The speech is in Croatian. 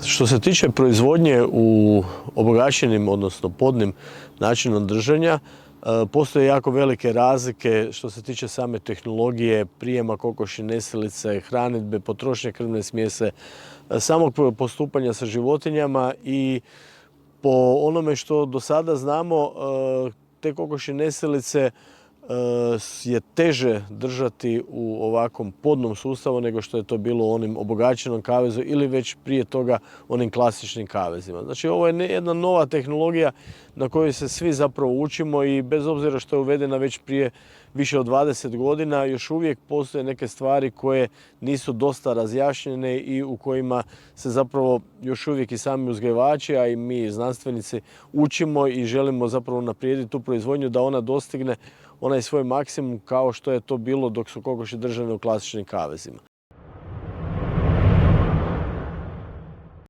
Što se tiče proizvodnje u obogaćenim, odnosno podnim načinom držanja, postoje jako velike razlike što se tiče same tehnologije, prijema kokoši, nesilice, hranidbe, potrošnje krvne smjese, samog postupanja sa životinjama i po onome što do sada znamo, te kokoši nesilice je teže držati u ovakvom podnom sustavu nego što je to bilo u onim obogaćenom kavezu ili već prije toga onim klasičnim kavezima. Znači ovo je jedna nova tehnologija na kojoj se svi zapravo učimo i bez obzira što je uvedena već prije više od 20 godina, još uvijek postoje neke stvari koje nisu dosta razjašnjene i u kojima se zapravo još uvijek i sami uzgajivači, a i mi znanstvenici učimo i želimo zapravo unaprijediti tu proizvodnju da ona dostigne onaj svoj maksimum kao što je to bilo dok su kokoši držane u klasičnim kavezima.